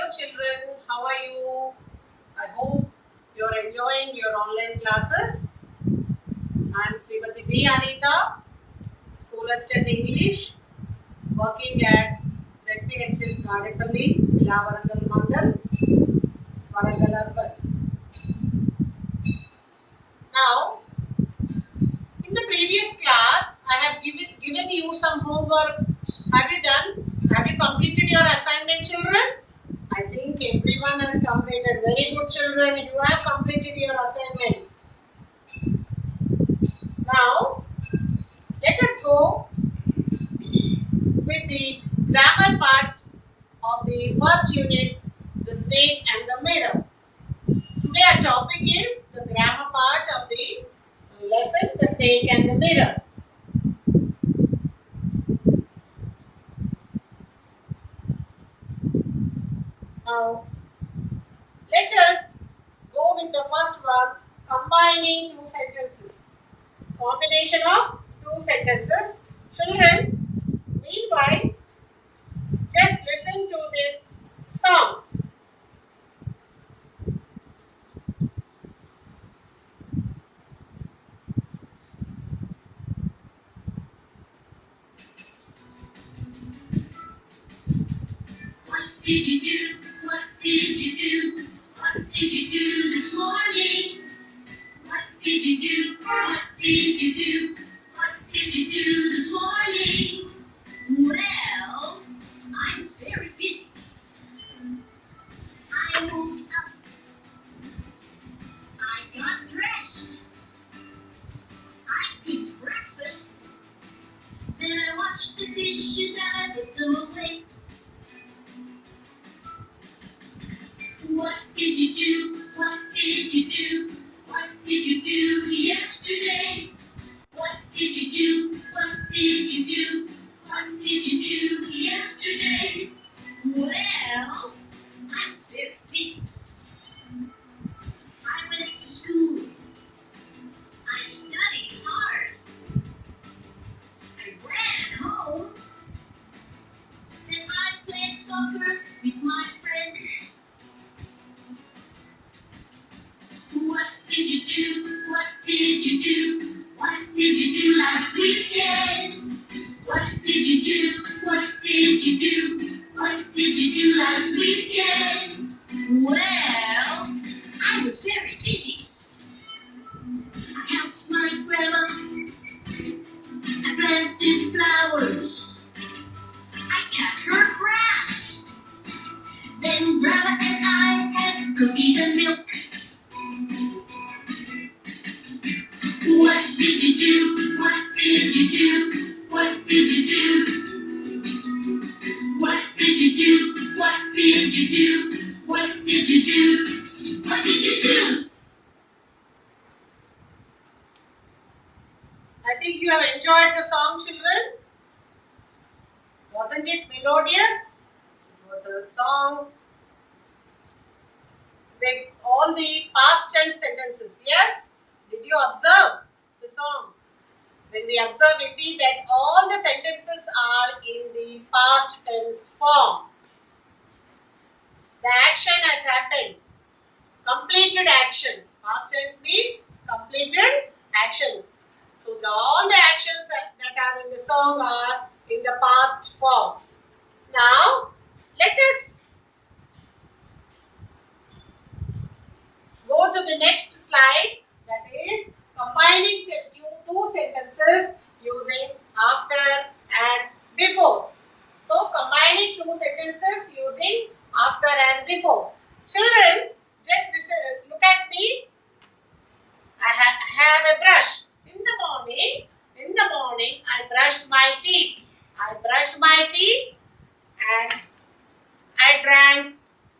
children, how are you? I hope you're enjoying your online classes. I'm Srimati B. Anitha, School Assistant English, working at ZPHS Gadepalli, Khila, Warangal, Mandal, Warangal Urban. Now, in the previous class, I have given you some homework. Have you done? Have you completed your assignment, children? I think everyone has completed. Very good, children. You have completed your assignments. Now, let us go with the grammar part of the first unit, the snake and the mirror. Today our topic is the grammar part of the lesson, the snake and the mirror. Now, let us go with the first one, combining two sentences. Combination of two sentences. Children, meanwhile, just listen to this song. What did you do? What did you do? What did you do this morning? What did you do? What did you do? What did you do this morning? Well, I was very busy. I woke up. I got dressed. I cooked breakfast. Then I washed the dishes and I put them away. What did you do? What did you do? What did you do yesterday? What did you do? What did you do? What did you do yesterday? Well, I was very busy. I went to school. I studied hard. I ran home. Then I played soccer with my friends. What did you do? What did you do? What did you do last weekend? What did you do? What did you do? What did you do last weekend? Well, I was very busy. I helped my grandma. I planted flowers. I cut her grass. Then grandma and I had cookies and milk. What did you do? What did you do? What did you do? What did you do? What did you do? What did you do? What did you do? I think you have enjoyed the song, children. Wasn't it melodious? It was a song with all the past tense sentences. Yes? Did you observe the song? When we observe, we see that all the sentences are in the past tense form. The action has happened. Completed action. Past tense means completed actions. So all the actions that are in the song are in the past form. Now, let us go to the next slide, that is combining the two sentences using after and before. So, combining two sentences using after and before. Children, just look at me. I have a brush. In the morning, I brushed my teeth. I brushed my teeth and I drank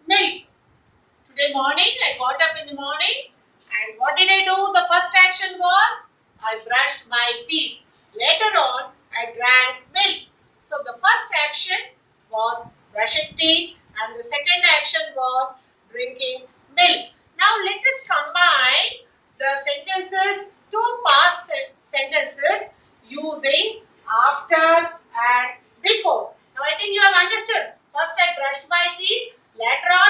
milk. Today morning, I got up in the morning and what did I do? The first action was I brushed my teeth. Later on, I drank milk. So the first action was brushing teeth and the second action was drinking milk. Now let us combine the sentences, two past sentences using after and before. Now I think you have understood. First I brushed my teeth. Later on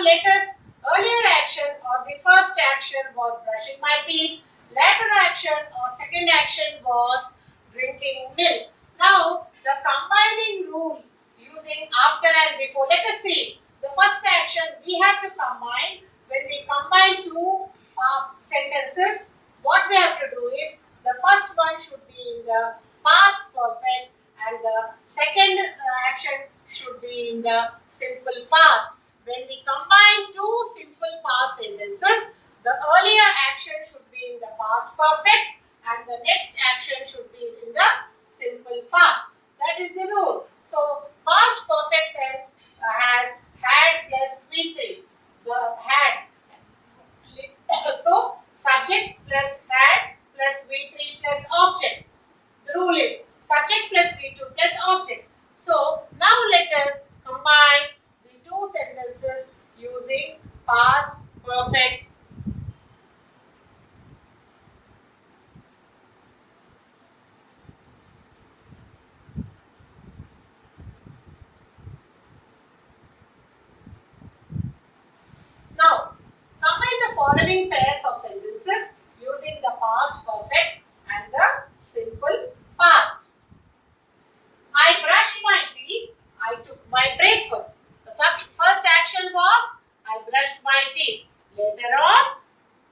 let us, earlier action or the first action was brushing my teeth. Later action or second action was drinking milk. Now, the combining rule using after and before. Let us see. The first action we have to combine. When we combine two sentences, what we have to do is the first one should be in the past perfect and the second action should be in the simple past. When we combine two simple past sentences, the earlier action should be in the past perfect and the next action should be in the simple past. That is the rule. So, past perfect tense has had plus V3. The had. So, subject plus had plus V3 plus object. The rule is subject plus V2 plus object. So, now let us combine the two sentences using past perfect. Now, combine the following pairs of sentences using the past perfect and the simple past. I brushed my teeth. I took my breakfast. The first action was I brushed my teeth. Later on,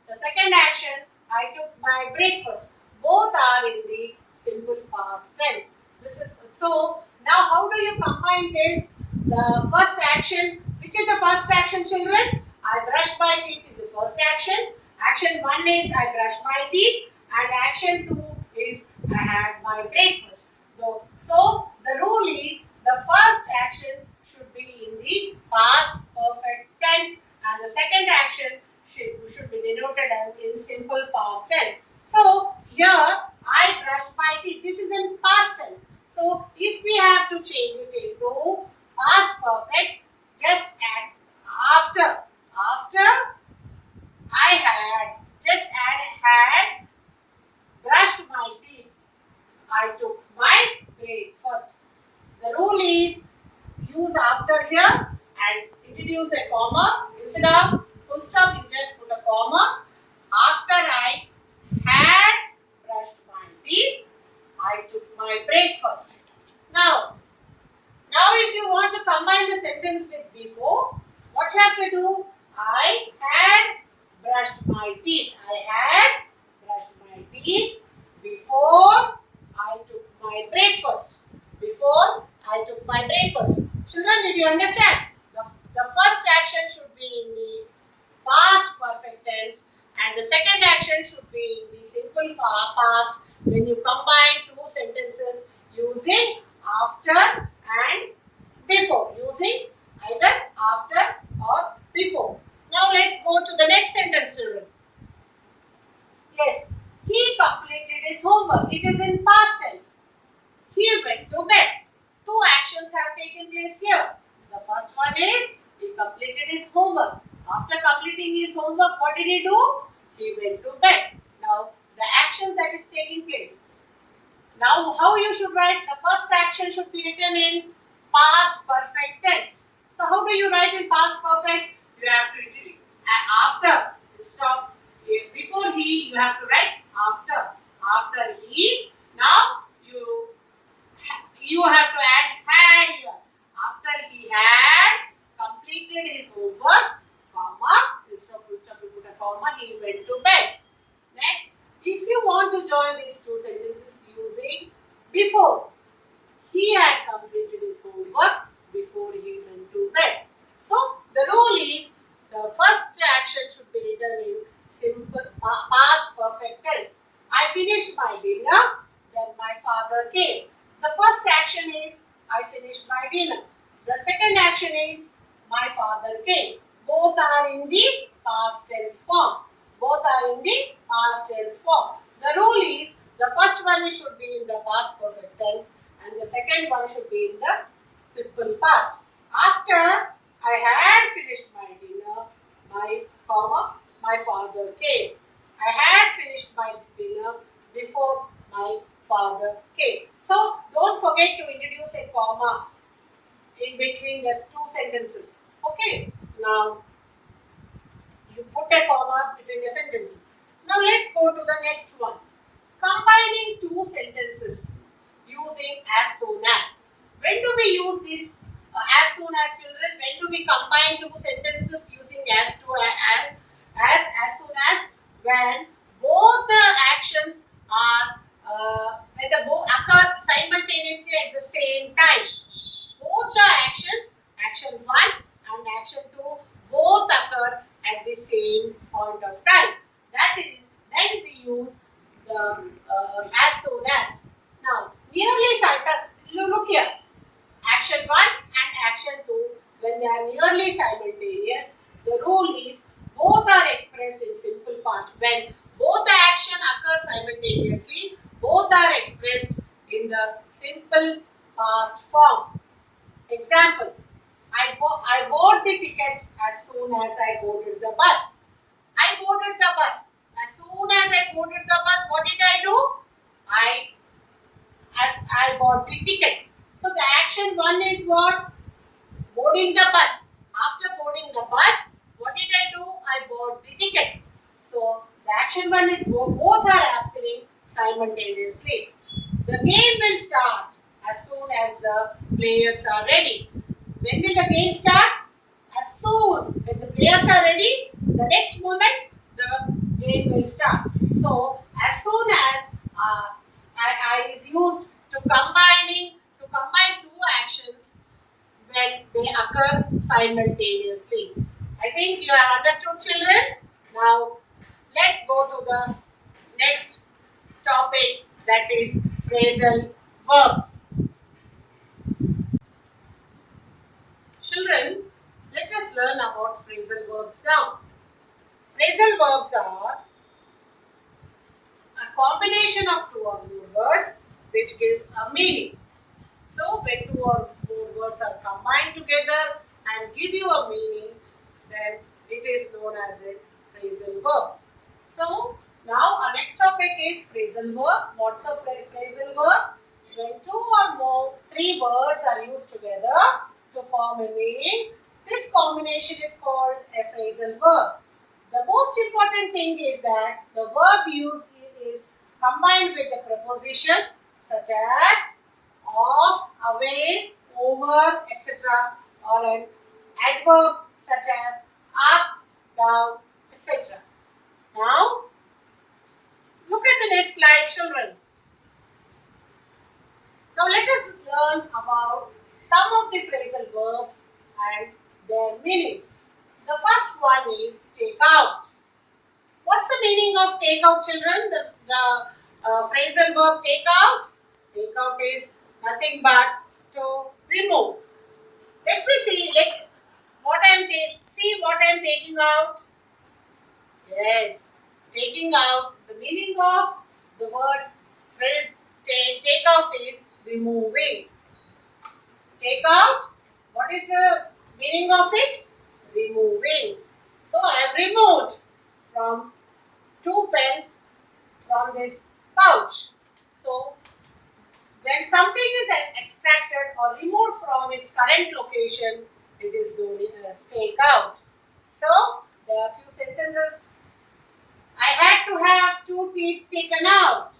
the second action I took my breakfast. Both are in the simple past tense. This is so. Now, how do you combine this? The first action, which is the first action, children? I brushed my teeth is the first action. Action 1 is I brushed my teeth, and action 2 is I had my breakfast. So the rule is the first action should be in the past perfect tense, and the second action should be denoted as in simple past tense. So here I brushed my teeth. This is in past tense. So if we have to change it into past perfect, just add after. After I had, just add had brushed my teeth. I took my breakfast. The rule is use after here and introduce a comma. Instead of full stop, you just put a comma. After I had brushed my teeth, I took my breakfast. Now if you want to combine the sentence with before, what you have to do? I had brushed my teeth. I had brushed my teeth before I took my breakfast. Before I took my breakfast. Children, did you understand? The first action should be in the past perfect tense and the second action should be in the simple past when you combine two sentences using after and before. Using either after or before. Now let's go to the next sentence, children. Yes, he completed his homework. It is in past tense. He went to bed. Two actions have taken place here. The first one is he completed his homework. After completing his homework, what did he do? He went to bed. Now, the action that is taking place. Now, how you should write? The first action should be written in past perfect tense. So, how do you write in past perfect? You have to after. Instead of before he, you have to write after. After he, now you have to add had here. After he had completed his homework, comma, instead of full stop you put a comma, he went to bed. Next, if you want to join these two sentences using before, he had completed his homework before he went to bed. So, the rule is the first action should be written in simple past perfect tense. I finished my dinner, then my father came. The first action is I finished my dinner. The second action is my father came. Both are in the past tense form. Both are in the past tense form. The rule is the first one should be in the past perfect tense and the second one should be in the simple past. After I had finished my dinner, my father came. I had finished my dinner before my father came. So, don't forget to introduce a comma in between the two sentences. Okay. Now, put a comma between the sentences. Now let's go to the next one. Combining two sentences using as soon as. When do we use this as soon as, children? When do we combine two sentences using as soon as? When both the actions are when the both occur simultaneously at the same time. Both the actions, action 1 and action 2, both occur at the same point of time. That is, then we use the as soon as. Now, nearly you look here. Action 1 and action 2, when they are nearly simultaneous, the rule is both are expressed in simple past. When both the action occur simultaneously, both are expressed in the simple past form. Example, I bought the tickets as soon as I boarded the bus. I boarded the bus. As soon as I boarded the bus, what did I do? I bought the ticket. So the action 1 is what? Boarding the bus. After boarding the bus, what did I do? I bought the ticket. So the action 1 is both are happening simultaneously. The game will start as soon as the players are ready. When will the game start? As soon. When the players are ready, the next moment the game will start. So as soon as I is used to combine two actions when they occur simultaneously. I think you have understood, children. Now let's go to the next topic, that is phrasal verbs. Children, let us learn about phrasal verbs now. Phrasal verbs are a combination of two or more words which give a meaning. So when two or more words are combined together and give you a meaning, then it is known as a phrasal verb. So now our next topic is phrasal verb. What's a phrasal verb? When two or more, three words are used together to form a meaning, this combination is called a phrasal verb. The most important thing is that the verb used is combined with the preposition such as of, away, over, etc., or an adverb such as up, down, etc. Now, look at the next slide, children. Now, let us learn about some of the phrasal verbs and their meanings. The first one is take out. What's the meaning of take out, children? The phrasal verb take out? Take out is nothing but to remove. Let me see what I am taking out. Yes, taking out. The meaning of the word phrase take out is removing. Take out. What is the meaning of it? Removing. So I have removed from 2 pens from this pouch. So when something is extracted or removed from its current location, it is known as take out. So there are few sentences. I had to have 2 teeth taken out.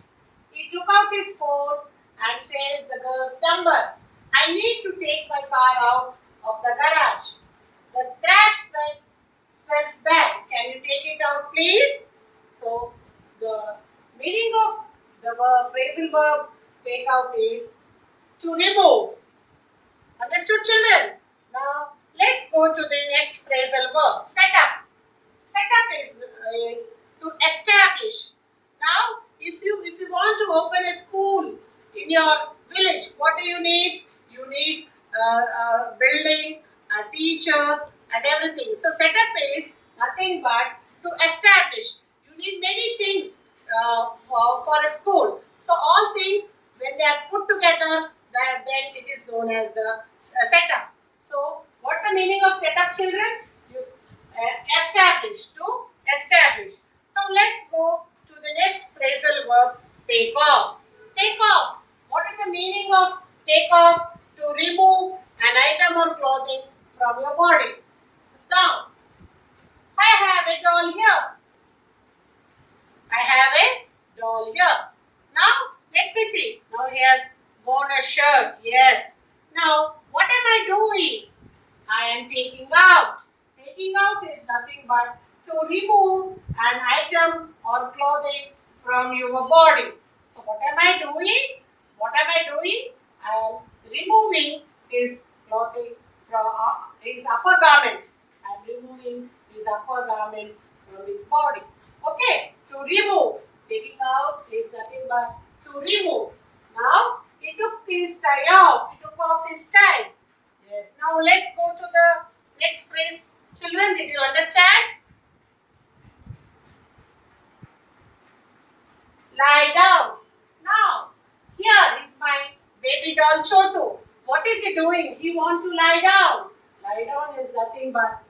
He took out his phone and saved the girl's number. I need to take my car out of the garage. The trash smells bad. Can you take it out, please? So the meaning of the phrasal verb take out is to remove. Understood, children? Now let's go to the next phrasal verb, set up. Set up is to establish. Now, if you want to open a school in your village, what do you need? You need building, teachers, and everything. So set up is nothing but to establish. You need many things for a school. So all things, when they are put together, then it is known as the setup. So what's the meaning of setup, children? You establish, to establish. Now let's go to the next phrasal verb, take off. Take off. What is the meaning of take off? To remove an item or clothing from your body. Now, I have it all here. out is nothing but to remove an item or clothing from your body. So what am I doing? What am I doing? I am removing his clothing from his upper garment. I am removing his upper garment from his body. Okay, to remove. Taking out is nothing but to remove. Now he took his tie off. He took off his tie. Yes. Now let's go to the next phrase. Children, did you understand? Lie down. Now, here is my baby doll Chotu. What is he doing? He wants to lie down. Lie down is nothing but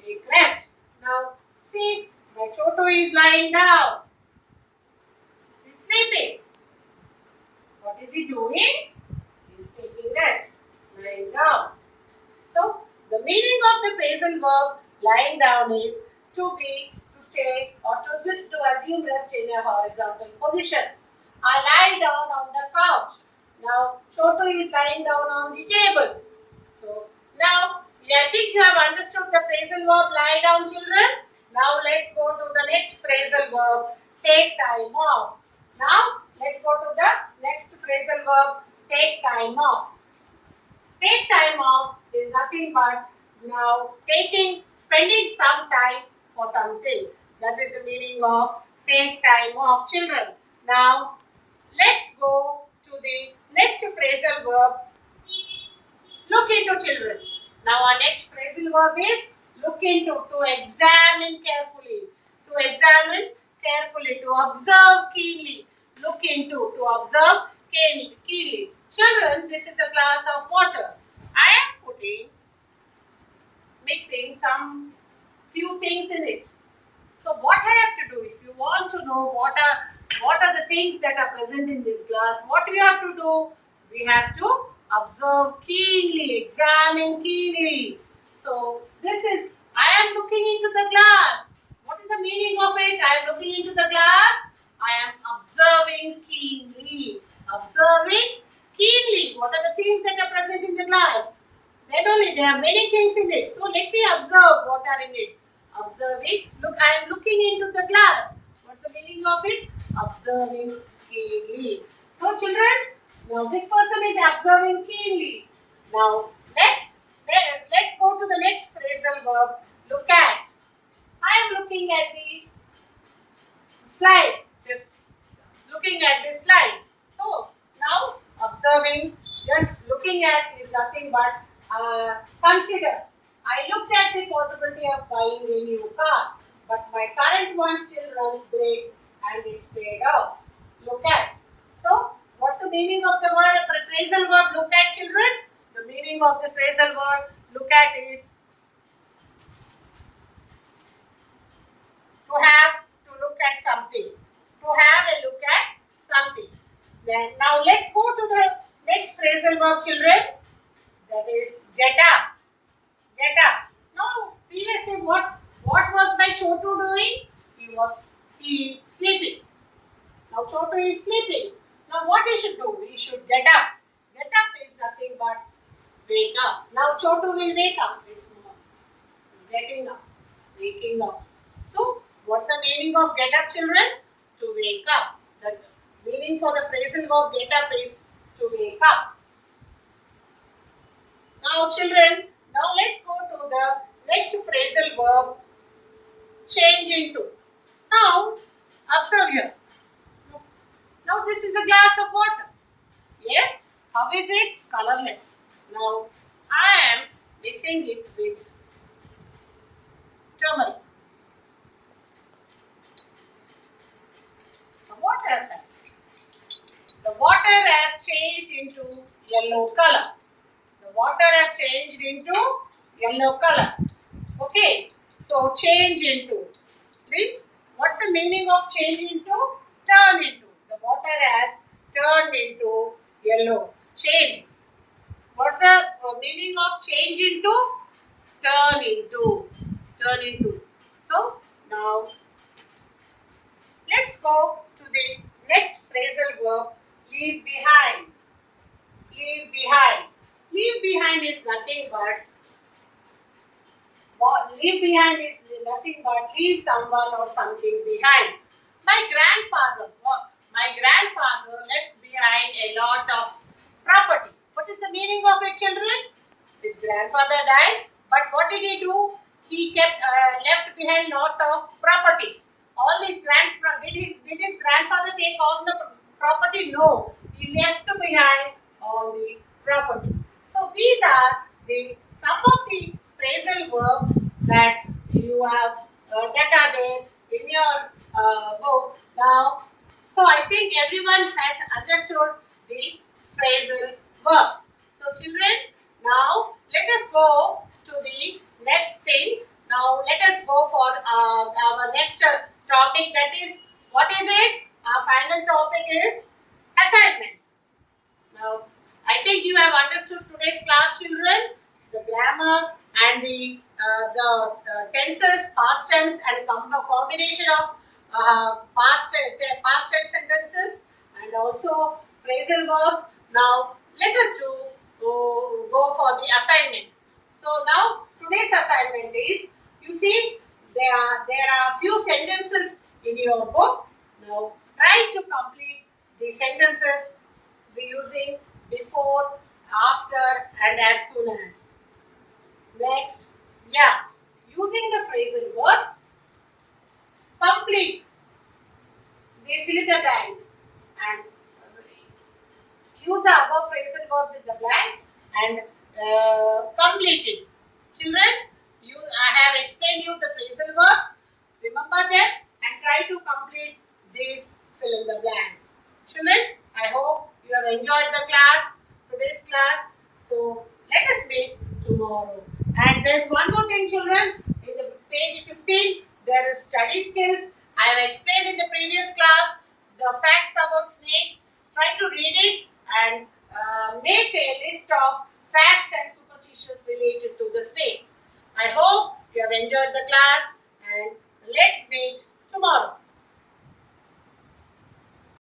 take rest. Now, see, my Chotu is lying down. He's sleeping. What is he doing? He's taking rest. Lying down. So, the meaning of the phrasal verb lying down is to be, to stay, or to sit, to assume rest in a horizontal position. I lie down on the couch. Now, Chotu is lying down on the table. So, now, I think you have understood the phrasal verb lie down, children. Now, let's go to the next phrasal verb, take time off. Now, let's go to the next phrasal verb, take time off. Take time off is nothing but now spending some time for something. That is the meaning of take time off, children. Now, let's go to the next phrasal verb, look into, children. Now, our next phrasal verb is look into, to examine carefully. To examine carefully, to observe keenly. Look into, to observe keenly. Children, this is a glass of water. I am mixing some few things in it. So what I have to do, if you want to know what are the things that are present in this glass, what we have to do? We have to observe keenly, examine keenly. So this is, I am looking into the glass. What is the meaning of it? I am looking into the glass. I am observing keenly. Observing keenly. What are the things that are present in the glass? There are many things in it. So let me observe what are in it. Observing. Look, I am looking into the glass. What's the meaning of it? Observing keenly. So children, now this person is observing keenly. Now let's go to the next phrasal verb. Look at. I am looking at the slide. Just looking at this slide. So now observing, just looking at is nothing but consider. I looked at the possibility of buying a new car, but my current one still runs great and it's paid off. Look at. So, what's the meaning of the word phrasal verb look at, children? The meaning of the phrasal verb look at is to look at something. To have a look at something. Then now let's go to the next phrasal verb, children. That is get up. Get up. Now, previously what was my Chotu doing? He sleeping. Now Chotu is sleeping. Now what he should do? He should get up. Get up is nothing but wake up. Now Chotu will wake up. It's getting up. Waking up. So what's the meaning of get up, children? To wake up. The meaning for the phrasal verb get up is to wake up. Now children, now let's go to the next phrasal verb, change into. Now, observe here. Now this is a glass of water. Yes, how is it? Colorless. Now, I am mixing it with turmeric. The water has changed into yellow color. The water has changed into yellow color. Okay, so change into means what's the meaning of change into? Turn into. The water has turned into yellow. Change. What's the meaning of change into? Turn into. Turn into. So now let's go to the next phrasal verb, leave behind. Leave behind. Leave behind is nothing but Leave behind is nothing but leave someone or something behind. My grandfather left behind a lot of property. What is the meaning of it, children? His grandfather died, but what did he do? He kept left behind lot of property. All his did his grandfather take all the property? No, he left behind all the property. So these are the some of the phrasal verbs that you have that are there in your book now. So I think everyone has understood the phrasal verbs. So children, now let us go to the next thing. Now let us go for our next topic, that is, what is it? Our final topic is assignment. Now I think you have understood today's class, children, the grammar and the tenses, past tense and combination of past tense sentences and also phrasal verbs. Now let us go for the assignment. So now today's assignment is, you see, there are a few sentences in your book. Now try to complete the sentences using before, after and as soon as. Next, yeah, using the phrasal verbs, complete the fill in the blanks and use the above phrasal verbs in the blanks and complete it. Children, I have explained you the phrasal verbs. Remember them and try to complete these fill in the blanks. Children, I hope you have enjoyed the class, today's class. So let us meet tomorrow. And there's one more thing, children. In the page 15, there is study skills. I have explained in the previous class the facts about snakes. Try to read it and make a list of facts and superstitions related to the snakes. I hope you have enjoyed the class and let's meet tomorrow.